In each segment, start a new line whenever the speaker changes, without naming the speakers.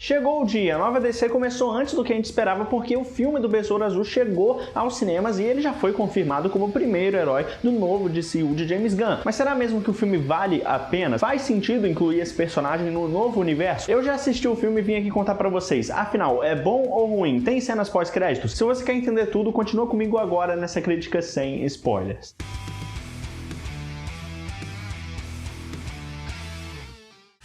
Chegou o dia, a nova DC começou antes do que a gente esperava porque o filme do Besouro Azul chegou aos cinemas e ele já foi confirmado como o primeiro herói do novo DCU de James Gunn. Mas será mesmo que o filme vale a pena? Faz sentido incluir esse personagem no novo universo? Eu já assisti o filme e vim aqui contar pra vocês. Afinal, é bom ou ruim? Tem cenas pós-créditos? Se você quer entender tudo, continua comigo agora nessa crítica sem spoilers.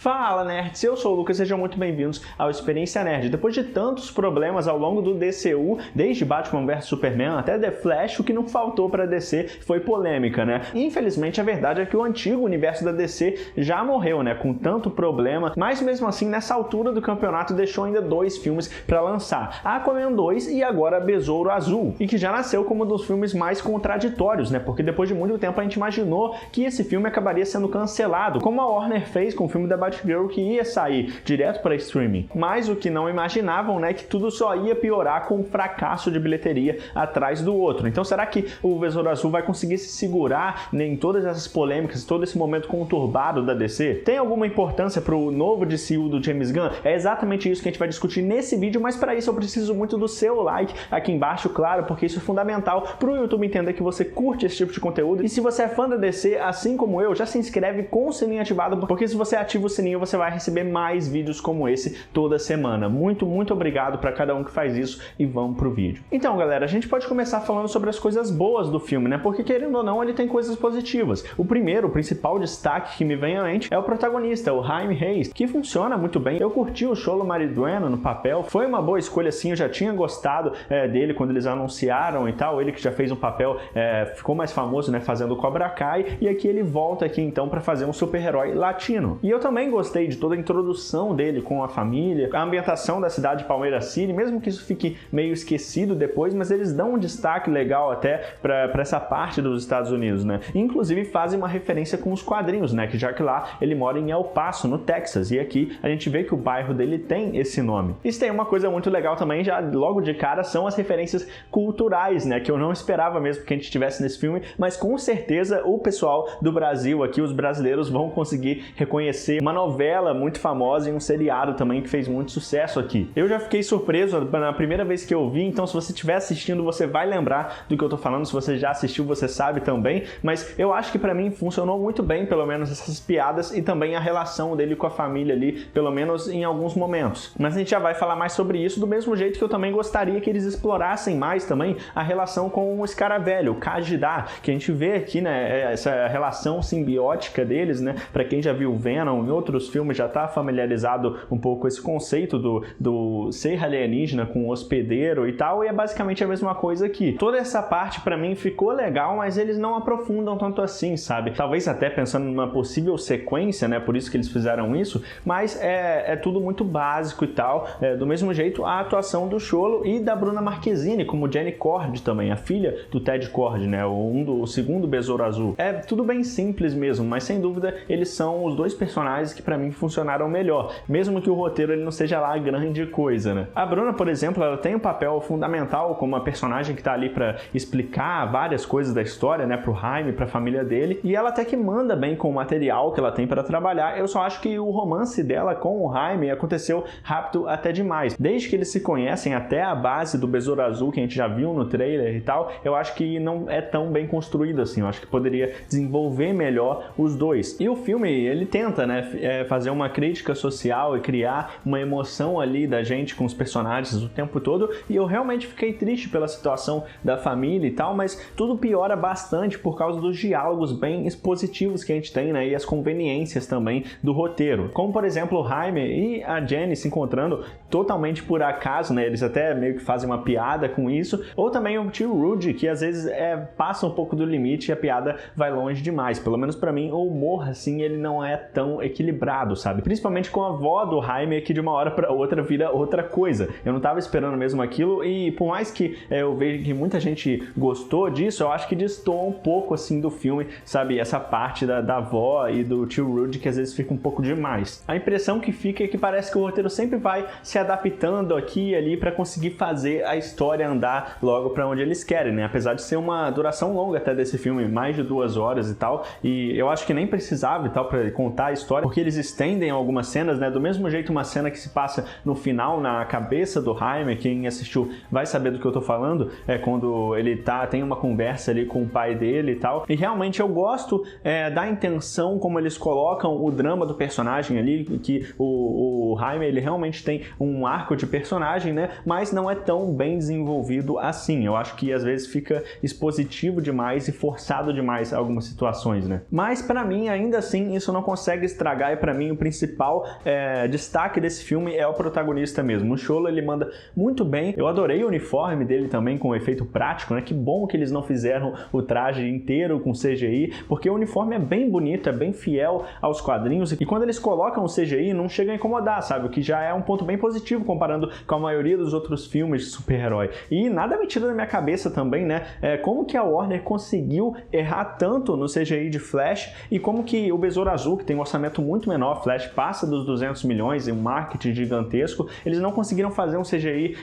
Fala nerds, eu sou o Lucas, sejam muito bem-vindos ao Experiência Nerd. Depois de tantos problemas ao longo do DCU, desde Batman vs Superman até The Flash, o que não faltou para DC foi polêmica, né? Infelizmente a verdade é que o antigo universo da DC já morreu, né? Com tanto problema, mas mesmo assim nessa altura do campeonato deixou ainda 2 filmes para lançar. Aquaman 2 e agora Besouro Azul, e que já nasceu como um dos filmes mais contraditórios, né? Porque depois de muito tempo a gente imaginou que esse filme acabaria sendo cancelado, como a Warner fez com o filme da Batgirl que ia sair direto para streaming. Mas o que não imaginavam, né, que tudo só ia piorar com um fracasso de bilheteria atrás do outro. Então será que o Besouro Azul vai conseguir se segurar em todas essas polêmicas, todo esse momento conturbado da DC? Tem alguma importância para o novo DCU do James Gunn? É exatamente isso que a gente vai discutir nesse vídeo, mas para isso eu preciso muito do seu like aqui embaixo, claro, porque isso é fundamental para o YouTube entender que você curte esse tipo de conteúdo. E se você é fã da DC, assim como eu, já se inscreve com o sininho ativado, porque se você ativa o sininho você vai receber mais vídeos como esse toda semana. Muito obrigado para cada um que faz isso e vamos pro vídeo. Então, galera, a gente pode começar falando sobre as coisas boas do filme, né? Porque querendo ou não, ele tem coisas positivas. O principal destaque que me vem à mente é o protagonista, o Jaime Reyes, que funciona muito bem. Eu curti o Xolo Maridueña no papel, foi uma boa escolha sim, eu já tinha gostado dele quando eles anunciaram e tal, ele que já fez um papel, ficou mais famoso, né, fazendo o Cobra Kai, e aqui ele volta aqui então para fazer um super-herói latino. E eu também gostei de toda a introdução dele com a família, a ambientação da cidade de Palmeiras City, mesmo que isso fique meio esquecido depois, mas eles dão um destaque legal até para essa parte dos Estados Unidos, né? Inclusive fazem uma referência com os quadrinhos, né? Que já que lá ele mora em El Paso, no Texas, e aqui a gente vê que o bairro dele tem esse nome. Isso tem uma coisa muito legal também, já logo de cara, são as referências culturais, né? Que eu não esperava mesmo que a gente tivesse nesse filme, mas com certeza o pessoal do Brasil aqui, os brasileiros, vão conseguir reconhecer uma novela muito famosa e um seriado também que fez muito sucesso aqui. Eu já fiquei surpreso na primeira vez que eu vi, então se você estiver assistindo você vai lembrar do que eu tô falando, se você já assistiu você sabe também, mas eu acho que pra mim funcionou muito bem, pelo menos essas piadas e também a relação dele com a família ali, pelo menos em alguns momentos. Mas a gente já vai falar mais sobre isso, do mesmo jeito que eu também gostaria que eles explorassem mais também a relação com o Escaravelho, o Kajidá, que a gente vê aqui, né, essa relação simbiótica deles, né, pra quem já viu Venom, em outros filmes já tá familiarizado um pouco com esse conceito do ser alienígena com o hospedeiro e tal, e é basicamente a mesma coisa aqui. Toda essa parte pra mim ficou legal, mas eles não aprofundam tanto assim, sabe? Talvez até pensando numa possível sequência, né, por isso que eles fizeram isso, mas é tudo muito básico e tal. Do mesmo jeito, a atuação do Xolo e da Bruna Marquezine, como Jenny Cord também, a filha do Ted Cord, né, o segundo Besouro Azul. É tudo bem simples mesmo, mas sem dúvida eles são os 2 personagens que pra mim funcionaram melhor, mesmo que o roteiro ele não seja lá a grande coisa, né? A Bruna, por exemplo, ela tem um papel fundamental como uma personagem que tá ali pra explicar várias coisas da história, né, pro Jaime, pra família dele, e ela até que manda bem com o material que ela tem pra trabalhar. Eu só acho que o romance dela com o Jaime aconteceu rápido até demais. Desde que eles se conhecem até a base do Besouro Azul, que a gente já viu no trailer e tal, eu acho que não é tão bem construído assim. Eu acho que poderia desenvolver melhor os dois. E o filme, ele tenta, né, fazer uma crítica social e criar uma emoção ali da gente com os personagens o tempo todo, e eu realmente fiquei triste pela situação da família e tal, mas tudo piora bastante por causa dos diálogos bem expositivos que a gente tem, né, e as conveniências também do roteiro, como por exemplo o Jaime e a Jenny se encontrando totalmente por acaso, né, eles até meio que fazem uma piada com isso, ou também o tio Rudy, que às vezes passa um pouco do limite e a piada vai longe demais. Pelo menos pra mim, o humor, assim, ele não é tão equilibrado, sabe? Principalmente com a avó do Jaime, que de uma hora pra outra vira outra coisa. Eu não tava esperando mesmo aquilo, e por mais que eu vejo que muita gente gostou disso, eu acho que destoa um pouco, assim, do filme, sabe? Essa parte da avó e do tio Rudy, que às vezes fica um pouco demais. A impressão que fica é que parece que o roteiro sempre vai se adaptando aqui e ali pra conseguir fazer a história andar logo pra onde eles querem, né? Apesar de ser uma duração longa até desse filme, mais de 2 horas e tal, e eu acho que nem precisava e tal pra contar a história, porque eles estendem algumas cenas, né? Do mesmo jeito, uma cena que se passa no final, na cabeça do Jaime, quem assistiu vai saber do que eu tô falando, é quando ele tem uma conversa ali com o pai dele e tal. E realmente eu gosto da intenção como eles colocam o drama do personagem ali, que o Jaime, ele realmente tem um arco de personagem, né? Mas não é tão bem desenvolvido assim. Eu acho que às vezes fica expositivo demais e forçado demais algumas situações, né? Mas pra mim, ainda assim, isso não consegue estragar, e pra mim o principal destaque desse filme é o protagonista mesmo. O Xolo, ele manda muito bem. Eu adorei o uniforme dele também com efeito prático, né? Que bom que eles não fizeram o traje inteiro com CGI, porque o uniforme é bem bonito, é bem fiel aos quadrinhos, e quando eles colocam o CGI não chega a incomodar, sabe? O que já é um ponto bem positivo comparando com a maioria dos outros filmes de super-herói. E nada me tira da minha cabeça também, né? Como que a Warner conseguiu errar tanto no CGI de Flash, e como que o Besouro Azul, que tem um orçamento muito menor, Flash passa dos 200 milhões e um marketing gigantesco, eles não conseguiram fazer um CGI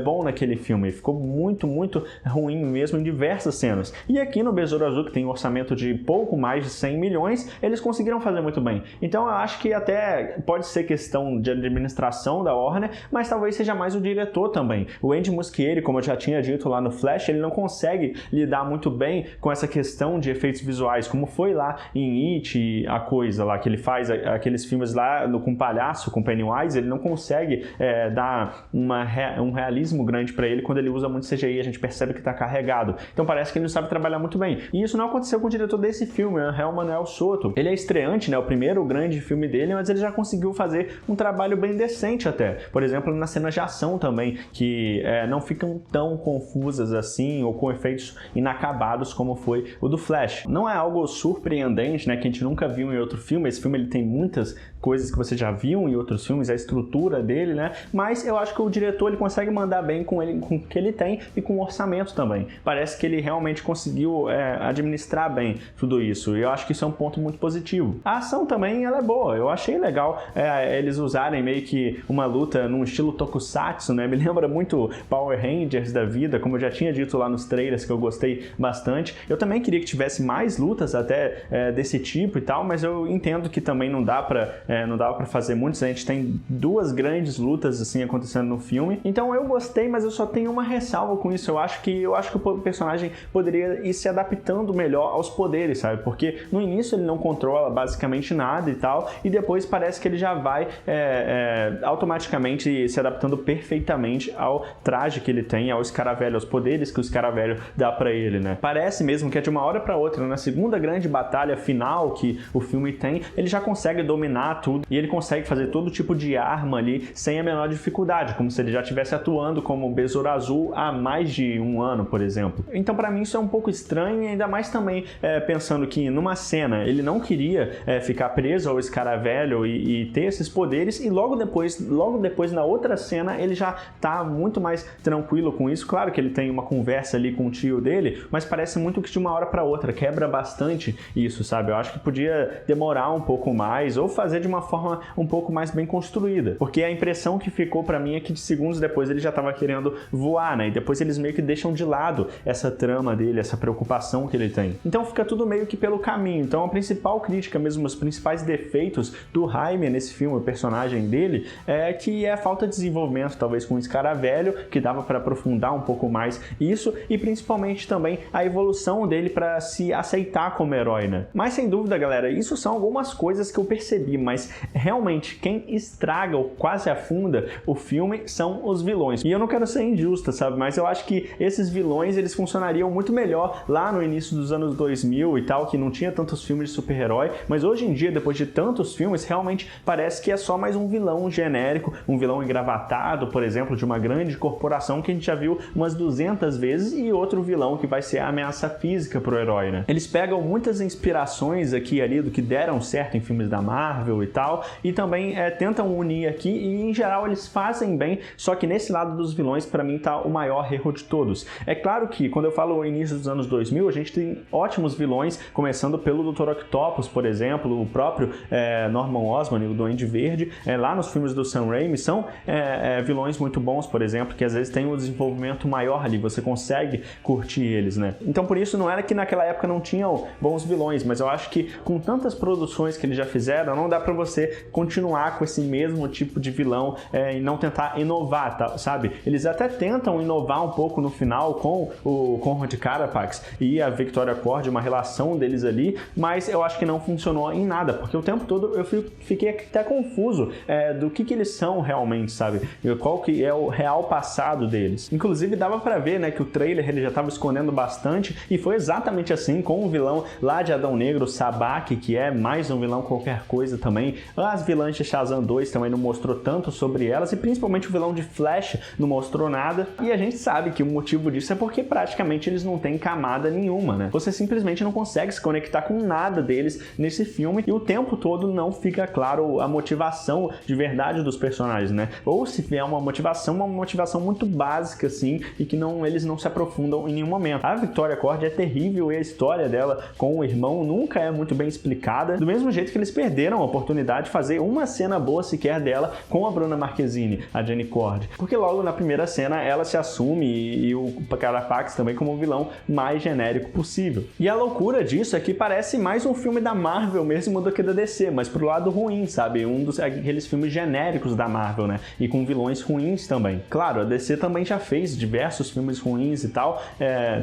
bom naquele filme. Ficou muito, muito ruim mesmo em diversas cenas. E aqui no Besouro Azul, que tem um orçamento de pouco mais de 100 milhões, eles conseguiram fazer muito bem. Então eu acho que até pode ser questão de administração da Warner, mas talvez seja mais o diretor também. O Andy Muschietti, como eu já tinha dito lá no Flash, ele não consegue lidar muito bem com essa questão de efeitos visuais, como foi lá em It, a coisa lá, que ele faz aqueles filmes lá com palhaço, com Pennywise, ele não consegue dar um realismo grande pra ele quando ele usa muito CGI, a gente percebe que tá carregado. Então parece que ele não sabe trabalhar muito bem. E isso não aconteceu com o diretor desse filme, o Angel Manuel Soto. Ele é estreante, né, o primeiro grande filme dele, mas ele já conseguiu fazer um trabalho bem decente até. Por exemplo, nas cenas de ação também, que não ficam tão confusas assim, ou com efeitos inacabados como foi o do Flash. Não é algo surpreendente, né, que a gente nunca viu em outro filme. Esse filme ele tem muitas coisas que você já viu em outros filmes, a estrutura dele, né? Mas eu acho que o diretor ele consegue mandar bem com o que ele tem e com o orçamento também. Parece que ele realmente conseguiu administrar bem tudo isso, e eu acho que isso é um ponto muito positivo. A ação também ela é boa, eu achei legal eles usarem meio que uma luta num estilo tokusatsu, né? Me lembra muito Power Rangers da vida, como eu já tinha dito lá nos trailers, que eu gostei bastante. Eu também queria que tivesse mais lutas até desse tipo e tal, mas eu entendo que também não dá pra fazer muitos. A gente tem duas grandes lutas assim acontecendo no filme, então eu gostei, mas eu só tenho uma ressalva com isso. Eu acho que o personagem poderia ir se adaptando melhor aos poderes, sabe? Porque no início ele não controla basicamente nada e tal, e depois parece que ele já vai automaticamente se adaptando perfeitamente ao traje que ele tem, ao Escaravelho, aos poderes que o Escaravelho dá pra ele, né? Parece mesmo que é de uma hora pra outra, na segunda grande batalha final que o filme tem, ele já consegue dominar tudo, e ele consegue fazer todo tipo de arma ali sem a menor dificuldade, como se ele já estivesse atuando como Besouro Azul há mais de um ano, por exemplo. Então pra mim isso é um pouco estranho, e ainda mais também pensando que numa cena ele não queria ficar preso ao Escaravelho e ter esses poderes, e logo depois na outra cena ele já tá muito mais tranquilo com isso. Claro que ele tem uma conversa ali com o tio dele, mas parece muito que de uma hora pra outra quebra bastante isso, sabe? Eu acho que podia demorar um pouco mais, ou fazer de uma forma um pouco mais bem construída, porque a impressão que ficou pra mim é que de segundos depois ele já tava querendo voar, né? E depois eles meio que deixam de lado essa trama dele, essa preocupação que ele tem. Então fica tudo meio que pelo caminho. Então a principal crítica mesmo, os principais defeitos do Jaime nesse filme, o personagem dele, é que é a falta de desenvolvimento, talvez com o Escaravelho, que dava para aprofundar um pouco mais isso, e principalmente também a evolução dele para se aceitar como herói, né? Mas sem dúvida, galera, isso são algumas coisas que eu percebi, mas realmente quem estraga ou quase afunda o filme são os vilões. E eu não quero ser injusta, sabe? Mas eu acho que esses vilões, eles funcionariam muito melhor lá no início dos anos 2000 e tal, que não tinha tantos filmes de super-herói, mas hoje em dia, depois de tantos filmes, realmente parece que é só mais um vilão genérico, um vilão engravatado, por exemplo, de uma grande corporação que a gente já viu umas 200 vezes, e outro vilão que vai ser a ameaça física pro herói, né? Eles pegam muitas inspirações aqui e ali do que deram certo em filmes da Marvel e tal, e também tentam unir aqui, e em geral eles fazem bem, só que nesse lado dos vilões, pra mim, tá o maior erro de todos. É claro que, quando eu falo início dos anos 2000, a gente tem ótimos vilões, começando pelo Dr. Octopus, por exemplo, o próprio Norman Osborn, o Duende Verde, lá nos filmes do Sam Raimi, são vilões muito bons, por exemplo, que às vezes tem um desenvolvimento maior ali, você consegue curtir eles, né? Então por isso não era que naquela época não tinham bons vilões, mas eu acho que com tantas produções que eles já fizeram, não dá pra você continuar com esse mesmo tipo de vilão e não tentar inovar, tá, sabe? Eles até tentam inovar um pouco no final com o Conrad Carapax e a Victoria Kord, uma relação deles ali, mas eu acho que não funcionou em nada, porque o tempo todo eu fiquei até confuso do que eles são realmente, sabe? Qual que é o real passado deles. Inclusive dava pra ver, né, que o trailer ele já tava escondendo bastante, e foi exatamente assim com o vilão lá de Adão Negro, Sabbac, que é mais um vilão qualquer coisa também. As vilãs de Shazam 2 também não mostrou tanto sobre elas, e principalmente o vilão de Flash não mostrou nada, e a gente sabe que o motivo disso é porque praticamente eles não têm camada nenhuma, né? Você simplesmente não consegue se conectar com nada deles nesse filme, e o tempo todo não fica claro a motivação de verdade dos personagens, né? Ou se vier uma motivação muito básica, assim, e que eles não se aprofundam em nenhum momento. A Victoria Kord é terrível e a história dela com o irmão nunca é muito bem explicada, do mesmo jeito que eles perderam a oportunidade de fazer uma cena boa sequer dela com a Bruna Marquezine, a Jenny Kord, porque logo na primeira cena ela se assume e o Carapax também como o vilão mais genérico possível. E a loucura disso é que parece mais um filme da Marvel mesmo do que da DC, mas pro lado ruim, sabe? Aqueles filmes genéricos da Marvel, né? E com vilões ruins também. Claro, a DC também já fez diversos filmes ruins e tal,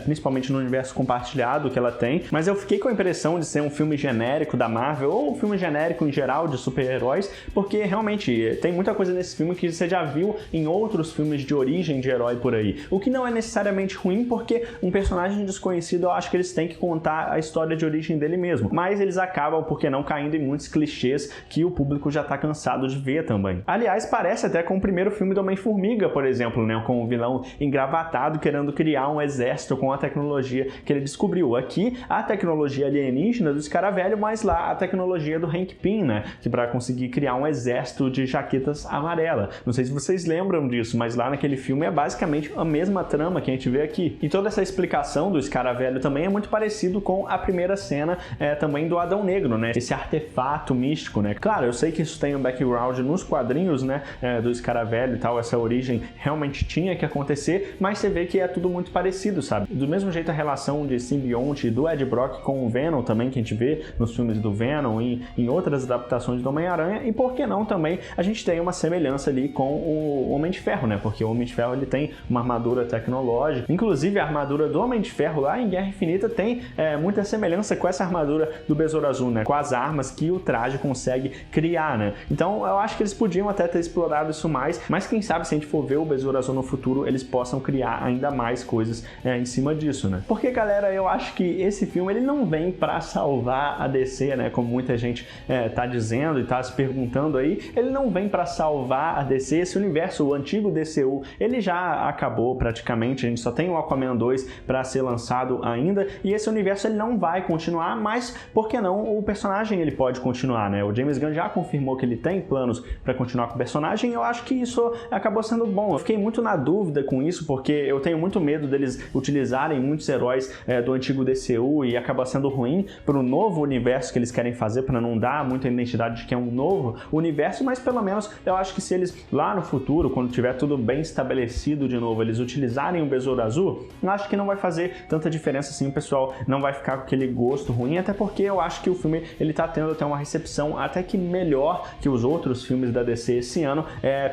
principalmente no universo compartilhado que ela tem, mas eu fiquei com a impressão de ser um filme genérico da Marvel, ou um filme genérico em geral de super-heróis, porque realmente tem muita coisa nesse filme que você já viu em outros filmes de origem de herói por aí. O que não é necessariamente ruim, porque um personagem desconhecido, eu acho que eles têm que contar a história de origem dele mesmo, mas eles acabam, porque não, caindo em muitos clichês que o público já tá cansado de ver também. Aliás, parece até com o primeiro filme do Homem-Formiga, por exemplo, né, com o vilão engravatado querendo criar um exército com a tecnologia que ele descobriu. Aqui, a tecnologia alienígena do Escaravelho, mas lá a tecnologia do Hank Pym, né, que para conseguir criar um exército de jaquetas amarelas. Não sei se vocês lembram disso, mas lá naquele filme é basicamente a mesma trama que a gente vê aqui. E toda essa explicação do Escaravelho também é muito parecido com a primeira cena também do Adão Negro, né, esse artefato místico, né. Claro, eu sei que isso tem um background nos quadrinhos, né, do Escaravelho e tal, essa origem realmente tinha que acontecer, mas você vê que é tudo muito parecido, sabe? Do mesmo jeito a relação de simbionte do Ed Brock com o Venom também, que a gente vê nos filmes do Venom e em outras adaptações do Homem-Aranha, e por que não também a gente tem uma semelhança ali com o Homem de Ferro, né? Porque o Homem de Ferro ele tem uma armadura tecnológica, inclusive a armadura do Homem de Ferro lá em Guerra Infinita tem muita semelhança com essa armadura do Besouro Azul, né? Com as armas que o traje consegue criar, né? Então eu acho que eles podiam até ter explorado isso mais, mas quem sabe se a gente for ver o Besouro Azul no futuro, eles possam criar ainda mais coisas em cima disso, né? Porque, galera, eu acho que esse filme ele não vem pra salvar a DC, né? Como muita gente tá dizendo e tá se perguntando aí, ele não vem pra salvar a DC. Esse universo, o antigo DCU, ele já acabou praticamente, a gente só tem o Aquaman 2 pra ser lançado ainda, e esse universo ele não vai continuar, mas por que não o personagem ele pode continuar, né? O James Gunn já confirmou que ele tem planos pra continuar com o personagem, e eu acho que isso acabou sendo bom. Eu fiquei muito na dúvida com isso, porque eu tenho muito medo deles utilizarem muitos heróis do antigo DCU e acabar sendo ruim para o novo universo que eles querem fazer, para não dar muita identidade de que é um novo universo, mas pelo menos eu acho que se eles lá no futuro, quando tiver tudo bem estabelecido de novo, eles utilizarem o Besouro Azul, eu acho que não vai fazer tanta diferença assim, o pessoal não vai ficar com aquele gosto ruim, até porque eu acho que o filme ele tá tendo até uma recepção até que melhor que os outros filmes da DC esse ano,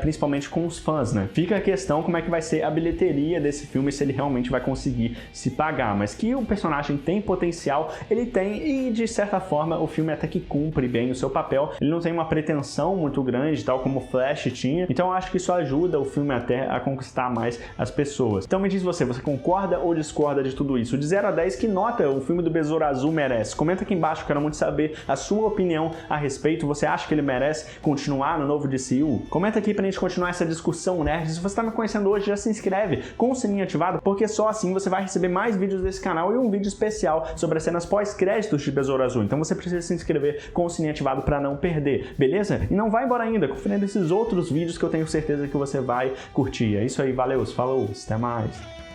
principalmente com os fãs, né? Fica a questão como é que vai ser a bilheteria desse filme, se ele realmente vai conseguir se pagar, mas que o personagem tem potencial, ele tem, e de certa forma o filme até que cumpre bem o seu papel, ele não tem uma pretensão muito grande, tal como o Flash tinha, então eu acho que isso ajuda o filme até a conquistar mais as pessoas. Então me diz você concorda ou discorda de tudo isso? De 0 a 10, que nota o filme do Besouro Azul merece? Comenta aqui embaixo, quero muito saber a sua opinião a respeito. Você acha que ele merece continuar no novo DCU? Comenta aqui pra gente continuar essa discussão nerd. Se você tá me conhecendo hoje, já se inscreve com o sininho ativado, porque só assim você vai receber mais vídeos desse canal e um vídeo especial sobre as cenas pós-créditos de Besouro Azul. Então você precisa se inscrever com o sininho ativado para não perder, beleza? E não vai embora ainda, conferindo esses outros vídeos que eu tenho certeza que você vai curtir. É isso aí, valeu, falou, até mais!